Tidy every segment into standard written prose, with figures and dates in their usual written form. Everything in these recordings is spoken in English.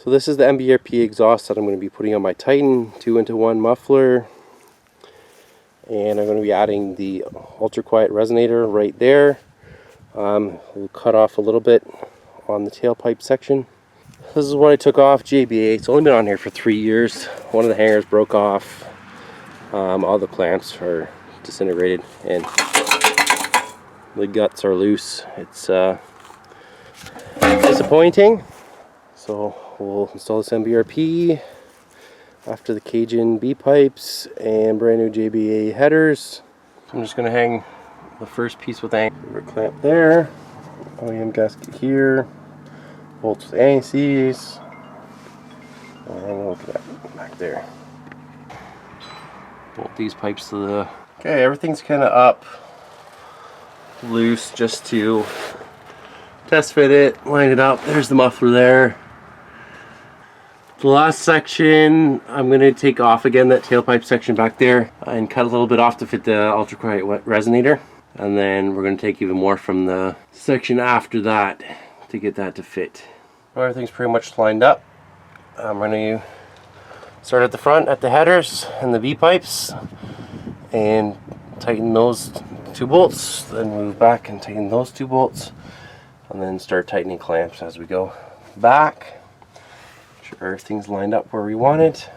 So this is the MBRP exhaust that I'm going to be putting on my Titan 2-into-1 muffler. And I'm going to be adding the ultra quiet resonator right there. We'll cut off a little bit on the tailpipe section. This is what I took off JBA. It's only been on here for 3 years. One of the hangers broke off. All the clamps are disintegrated and the guts are loose. It's disappointing. So we'll install this MBRP after the Cajun B pipes and brand new JBA headers. I'm just going to hang the first piece with anchor clamp there, OEM gasket here, bolts with anti-seize, and look at that back there. Bolt these pipes to the... Okay, everything's kind of up loose just to test fit it, line it up. There's the muffler there. The last section I'm going to take off again, that tailpipe section back there, and cut a little bit off to fit the ultra quiet resonator, and then we're going to take even more from the section after that to get that to fit. Well, everything's pretty much lined up. I'm going to start at the front at the headers and the V pipes and tighten those 2 bolts, then move back and tighten those 2 bolts, and then start tightening clamps as we go back. Sure everything's lined up where we want it.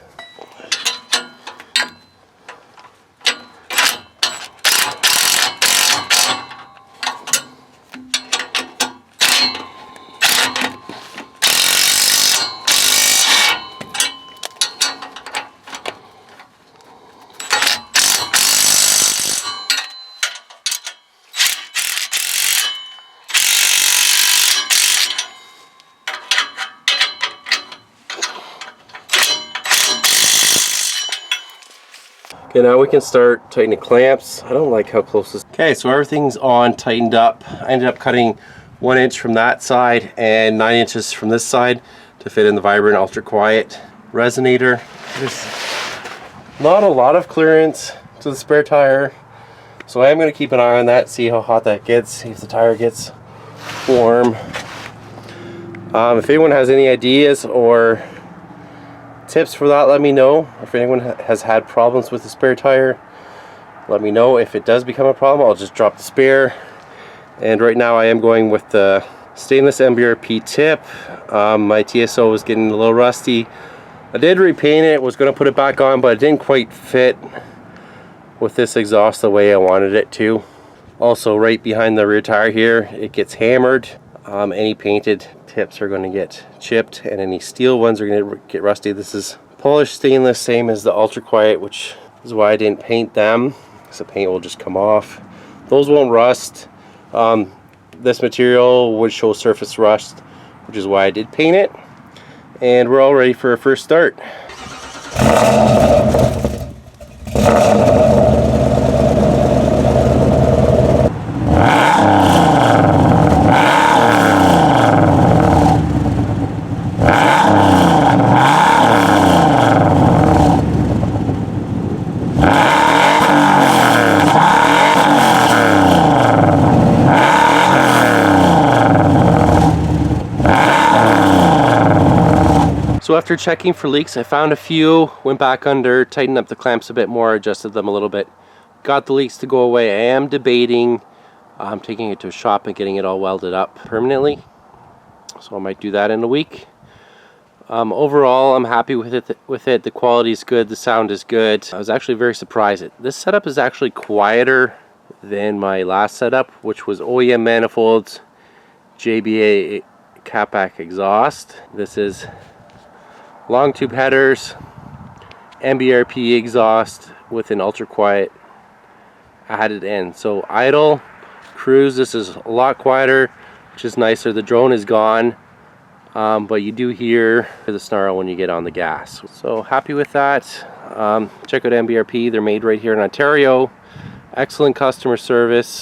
Okay, now we can start tightening clamps. I don't like how close this... Okay, so everything's on, tightened up. I ended up cutting 1 inch from that side and 9 inches from this side to fit in the Vibrant Ultra Quiet resonator. There's not a lot of clearance to the spare tire, so I am going to keep an eye on that, see how hot that gets, see if the tire gets warm. If anyone has any ideas or tips for that, let me know. If anyone has had problems with the spare tire, let me know. If it does become a problem, I'll just drop the spare. And right now I am going with the stainless MBRP tip. My TSO was getting a little rusty. I did repaint it, was going to put it back on, but it didn't quite fit with this exhaust the way I wanted it to. Also, right behind the rear tire here, it gets hammered. Any painted tips are going to get chipped, and any steel ones are going to get rusty. This is polished stainless, same as the Ultra Quiet, which is why I didn't paint them, because the paint will just come off. Those won't rust. This material would show surface rust, which is why I did paint it. And we're all ready for our first start. So after checking for leaks, I found a few, went back under, tightened up the clamps a bit more, adjusted them a little bit, got the leaks to go away. I am debating taking it to a shop and getting it all welded up permanently, so I might do that in a week. Overall, I'm happy with it. The quality is good, the sound is good. I was actually very surprised. This setup is actually quieter than my last setup, which was OEM manifolds, JBA Catback exhaust. This is Longtube headers, MBRP exhaust with an ultra quiet added in. So idle, cruise, this is a lot quieter, which is nicer. The drone is gone, but you do hear the snarl when you get on the gas. So happy with that. Check out MBRP. They're made right here in Ontario. Excellent customer service.